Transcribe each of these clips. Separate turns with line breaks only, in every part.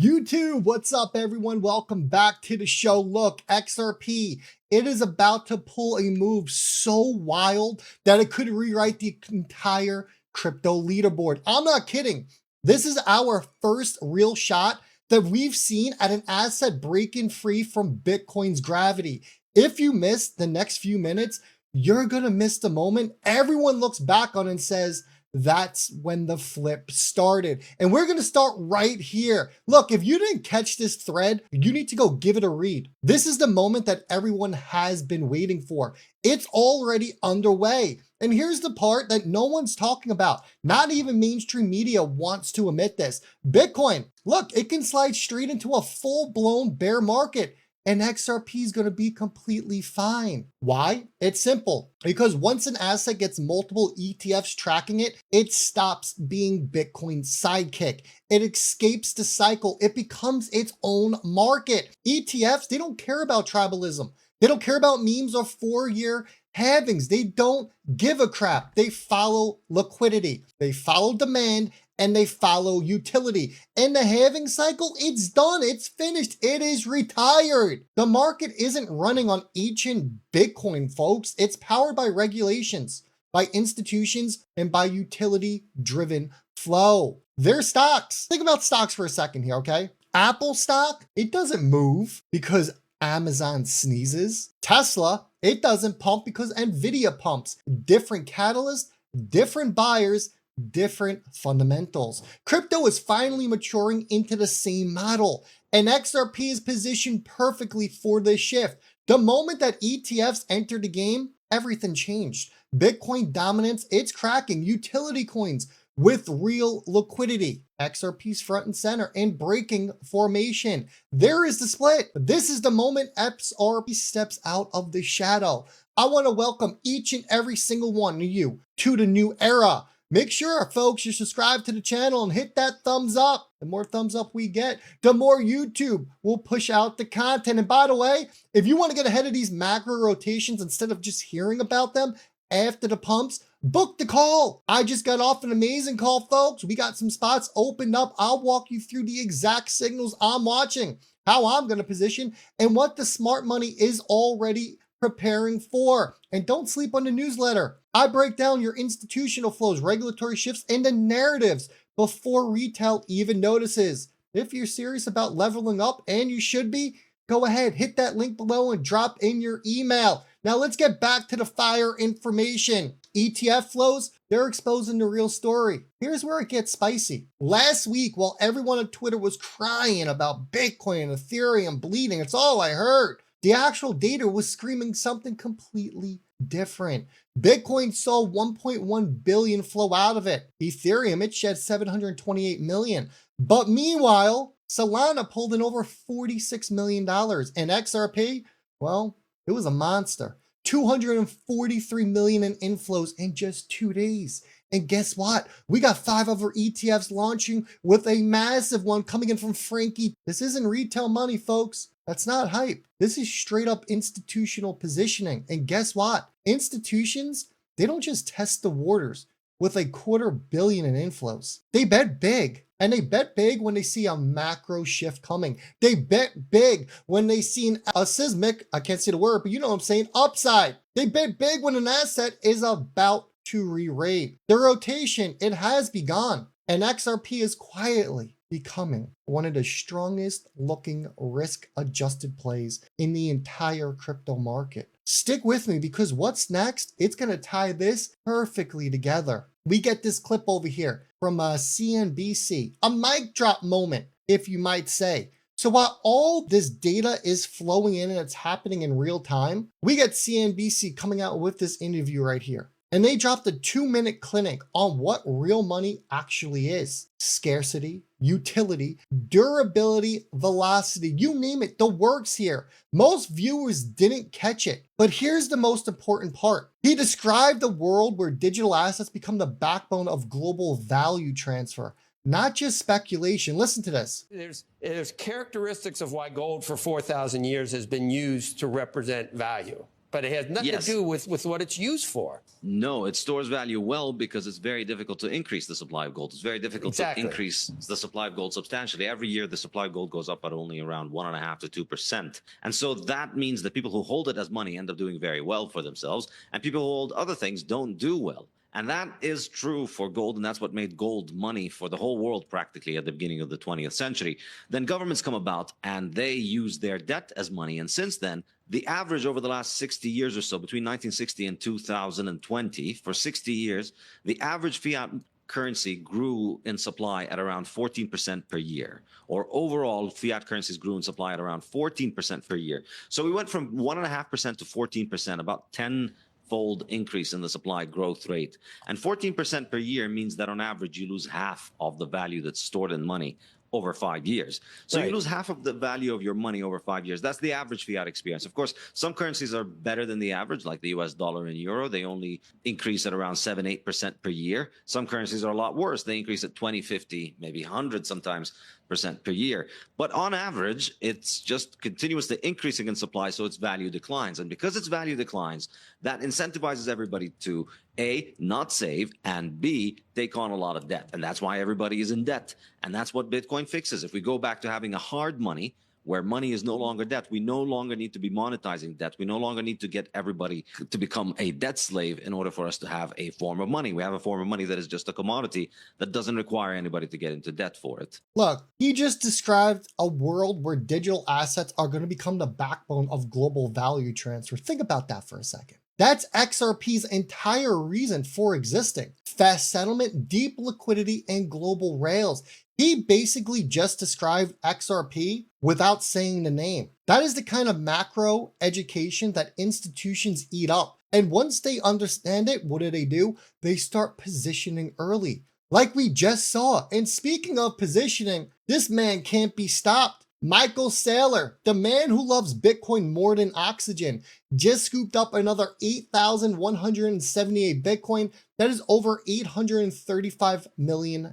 YouTube, what's up everyone? Welcome back to the show. Look, XRP, it is about to pull a move so wild that it could rewrite the entire crypto leaderboard. I'm not kidding. This is our first real shot that we've seen at an asset breaking free from Bitcoin's gravity. If you miss the next few minutes, you're gonna miss the moment everyone looks back on and says, that's when the flip started. And we're going to start right here. Look, if you didn't catch this thread, you need to go give it a read. This is the moment that everyone has been waiting for. It's already underway. And here's the part that no one's talking about. Not even mainstream media wants to admit this. Bitcoin, look, it can slide straight into a full-blown bear market. And XRP is going to be completely fine. Why? It's simple. Because once an asset gets multiple ETFs tracking it, it stops being Bitcoin's sidekick. It escapes the cycle. It becomes its own market. ETFs, they don't care about tribalism. They don't care about memes or 4-year halvings. They don't give a crap. They follow liquidity. They follow demand. And they follow utility. And the halving cycle, it's done, it's finished, it is retired. The market isn't running on ancient Bitcoin, folks. It's powered by regulations, by institutions, and by utility-driven flow. They're stocks. Think about stocks for a second here, okay? Apple stock, it doesn't move because Amazon sneezes. Tesla, it doesn't pump because Nvidia pumps. Different catalysts, different buyers, different fundamentals. Crypto is finally maturing into the same model, and XRP is positioned perfectly for this shift. The moment that ETFs entered the game, everything changed. Bitcoin dominance, it's cracking. Utility coins with real liquidity. XRP's front and center and breaking formation. There is the split. This is the moment XRP steps out of the shadow. I want to welcome each and every single one of you to the new era. Make sure, folks, you subscribe to the channel and hit that thumbs up. The more thumbs up we get, the more YouTube will push out the content. And by the way, if you want to get ahead of these macro rotations instead of just hearing about them after the pumps, book the call. I just got off an amazing call, folks. We got some spots opened up. I'll walk you through the exact signals I'm watching, how I'm going to position, and what the smart money is already preparing for. And don't sleep on the newsletter. I break down your institutional flows, regulatory shifts, and the narratives before retail even notices. If you're serious about leveling up, and you should be, go ahead, hit that link below and drop in your email. Now let's get back to the fire information. ETF flows, they're exposing the real story. Here's where it gets spicy. Last week, while everyone on Twitter was crying about Bitcoin and Ethereum bleeding, it's all I heard. The actual data was screaming something completely different. Bitcoin saw 1.1 billion flow out of it. Ethereum, it shed 728 million. But meanwhile, Solana pulled in over $46 million. And XRP, well, it was a monster. 243 million in inflows in just 2 days. And guess what? We got 5 other ETFs launching with a massive one coming in from Frankie. This isn't retail money, folks. That's not hype. This is straight up institutional positioning. And guess what? Institutions, they don't just test the waters with a $250 million in inflows. They bet big. And they bet big when they see a macro shift coming. They bet big when they see a seismic, I can't say the word, but you know what I'm saying, upside. They bet big when an asset is about to re-rate. The rotation, it has begun. And XRP is quietly becoming one of the strongest looking risk-adjusted plays in the entire crypto market. Stick with me because what's next? It's going to tie this perfectly together. We get this clip over here from CNBC, a mic drop moment, if you might say. So while all this data is flowing in and it's happening in real time, we get CNBC coming out with this interview right here. And they dropped a 2-minute clinic on what real money actually is. Scarcity, utility, durability, velocity, you name it, the works here. Most viewers didn't catch it, but here's the most important part. He described a world where digital assets become the backbone of global value transfer, not just speculation. Listen to this.
There's characteristics of why gold for 4,000 years has been used to represent value. but it has nothing to do with what it's used for.
No, it stores value well because it's very difficult to increase the supply of gold. It's very difficult to increase the supply of gold substantially. Every year, the supply of gold goes up at only around 1.5% to 2%. And so that means that people who hold it as money end up doing very well for themselves, and people who hold other things don't do well. And that is true for gold, and that's what made gold money for the whole world practically at the beginning of the 20th century. Then governments come about, and they use their debt as money. And since then, the average over the last 60 years or so, between 1960 and 2020, for 60 years, the average fiat currency grew in supply at around 14% per year, or overall fiat currencies grew in supply at around 14% per year. So we went from 1.5% to 14%, about 10-fold increase in the supply growth rate. And 14% per year means that on average, you lose half of the value that's stored in money over 5 years. So you lose half of the value of your money over 5 years. That's the average fiat experience. Of course, some currencies are better than the average, like the US dollar and euro. They only increase at around 7-8% per year. Some currencies are a lot worse. They increase at 20, 50, maybe 100 sometimes % per year. But on average, it's just continuously increasing in supply, so its value declines. And because its value declines, that incentivizes everybody to A, not save, and B, take on a lot of debt. And that's why everybody is in debt. And that's what Bitcoin fixes. If we go back to having a hard money, where money is no longer debt, we no longer need to be monetizing debt. We no longer need to get everybody to become a debt slave in order for us to have a form of money. We have a form of money that is just a commodity that doesn't require anybody to get into debt for it.
Look, he just described a world where digital assets are going to become the backbone of global value transfer. Think about that for a second. That's XRP's entire reason for existing. Fast settlement, deep liquidity, and global rails. He basically just described XRP without saying the name. That is the kind of macro education that institutions eat up. And once they understand it, what do? They start positioning early, like we just saw. And speaking of positioning, this man can't be stopped. Michael Saylor, the man who loves Bitcoin more than oxygen, just scooped up another 8,178 Bitcoin. That is over $835 million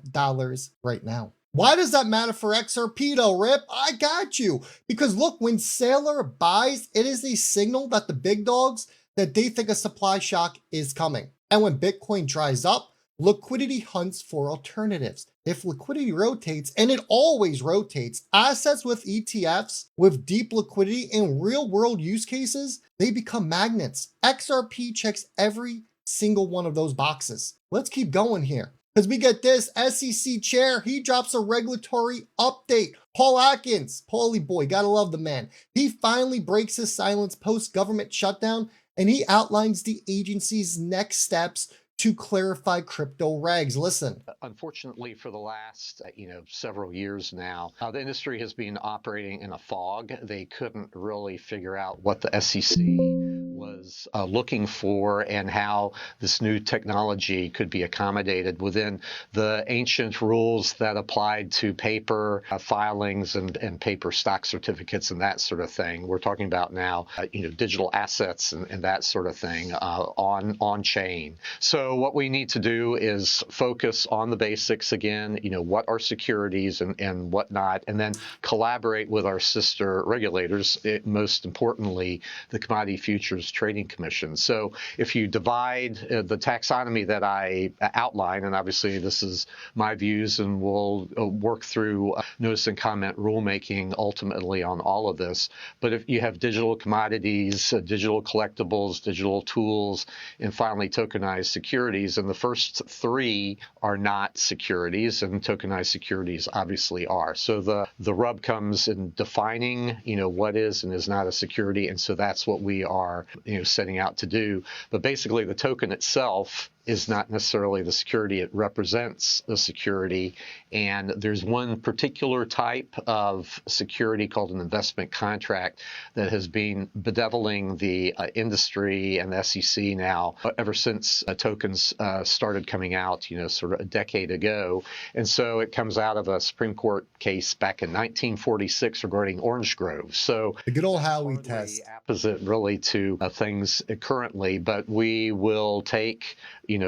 right now. Why does that matter for XRP though, Rip? I got you. Because look, when Saylor buys, it is a signal that the big dogs, that they think a supply shock is coming. And when Bitcoin dries up, liquidity hunts for alternatives. If liquidity rotates, and it always rotates, assets with ETFs, with deep liquidity and real world use cases, they become magnets. XRP checks every single one of those boxes. Let's keep going here. Because we get this SEC chair, he drops a regulatory update. Paul Atkins, Paulie boy, gotta love the man. He finally breaks his silence post-government shutdown, and he outlines the agency's next steps to clarify crypto regs. Listen.
Unfortunately, for the last several years now, the industry has been operating in a fog. They couldn't really figure out what the SEC was looking for and how this new technology could be accommodated within the ancient rules that applied to paper filings and paper stock certificates and that sort of thing. We're talking about now, digital assets and that sort of thing on chain. So what we need to do is focus on the basics again, what are securities and whatnot, and then collaborate with our sister regulators, most importantly, the Commodity Futures Trading Commission. So if you divide the taxonomy that I outline, and obviously this is my views, and we'll work through notice and comment rulemaking ultimately on all of this, but if you have digital commodities, digital collectibles, digital tools, and finally tokenized securities, and the first three are not securities, and tokenized securities obviously are. So the rub comes in defining, what is and is not a security, and so that's what we are, setting out to do. But basically, the token itself is not necessarily the security. It represents the security. And there's one particular type of security called an investment contract that has been bedeviling the industry and the SEC now ever since tokens started coming out, sort of a decade ago. And so it comes out of a Supreme Court case back in 1946 regarding Orange Grove. So
the good old Howey test.
Opposite really to things currently, but we will take,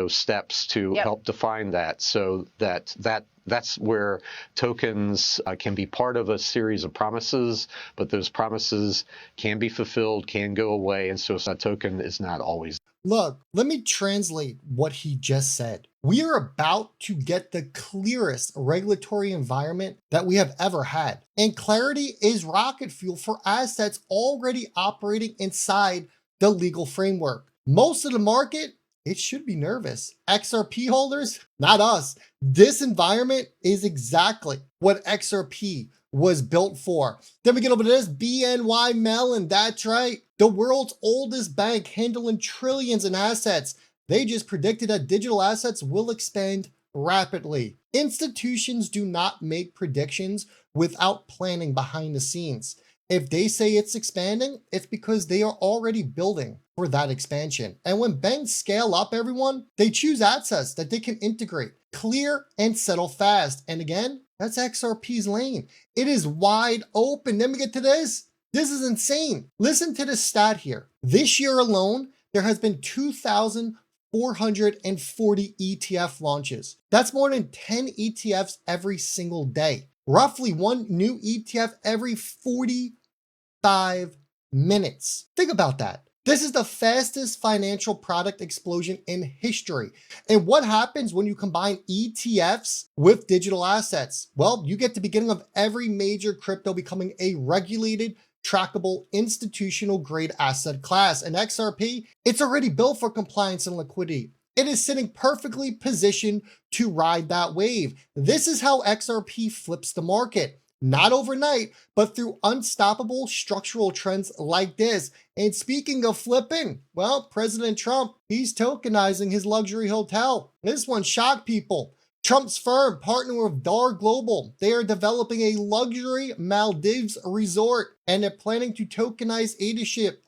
steps to help define that, so that's where tokens can be part of a series of promises, but those promises can be fulfilled, can go away, and so a token is not always.
Look, let me translate what he just said. We are about to get the clearest regulatory environment that we have ever had. And clarity is rocket fuel for assets already operating inside the legal framework. Most of the market, it should be nervous. XRP holders, not us. This environment is exactly what XRP was built for. Then we get over to this BNY Mellon. That's right. The world's oldest bank handling trillions in assets. They just predicted that digital assets will expand rapidly. Institutions do not make predictions without planning behind the scenes. If they say it's expanding, it's because they are already building for that expansion. And when banks scale up, everyone, they choose assets that they can integrate, clear, and settle fast. And again, that's XRP's lane. It is wide open. Then we get to this. This is insane. Listen to this stat here. This year alone, there has been 2,440 ETF launches. That's more than 10 ETFs every single day. Roughly one new ETF every 45 minutes. Think about that. This is the fastest financial product explosion in history. And what happens when you combine ETFs with digital assets? Well, you get the beginning of every major crypto becoming a regulated, trackable, institutional grade asset class. And XRP, it's already built for compliance and liquidity. It is sitting perfectly positioned to ride that wave. This is how XRP flips the market. Not overnight, but through unstoppable structural trends like this. And speaking of flipping, well, President Trump, he's tokenizing his luxury hotel. This one shocked people. Trump's firm partnered with Dar Global. They are developing a luxury Maldives resort, and they're planning to tokenize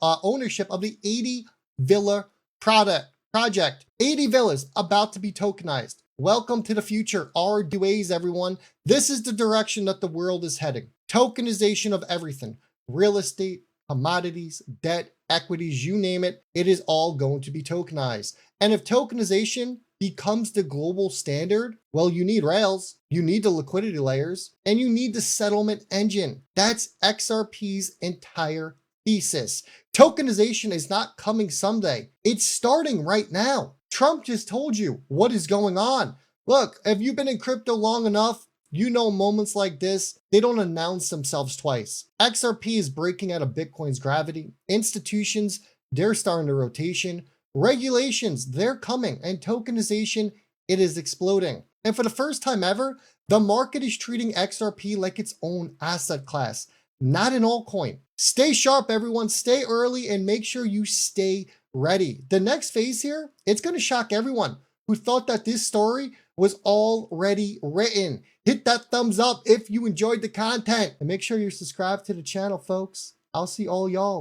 ownership of the 80 villa project. 80 villas about to be tokenized. Welcome to the future, RWAs, everyone. This is the direction that the world is heading. Tokenization of everything. Real estate, commodities, debt, equities, you name it. It is all going to be tokenized. And if tokenization becomes the global standard, well, you need rails, you need the liquidity layers, and you need the settlement engine. That's XRP's entire thesis. Tokenization is not coming someday. It's starting right now. Trump just told you what is going on. Look, if you've been in crypto long enough, you know moments like this, they don't announce themselves twice. XRP is breaking out of Bitcoin's gravity. Institutions, they're starting to rotation. Regulations, they're coming. And tokenization, it is exploding. And for the first time ever, the market is treating XRP like its own asset class, not an altcoin. Stay sharp, everyone. Stay early and make sure you stay ready. The next phase here, it's going to shock everyone who thought that this story was already written. Hit that thumbs up if you enjoyed the content and make sure you're subscribed to the channel, folks. I'll see all y'all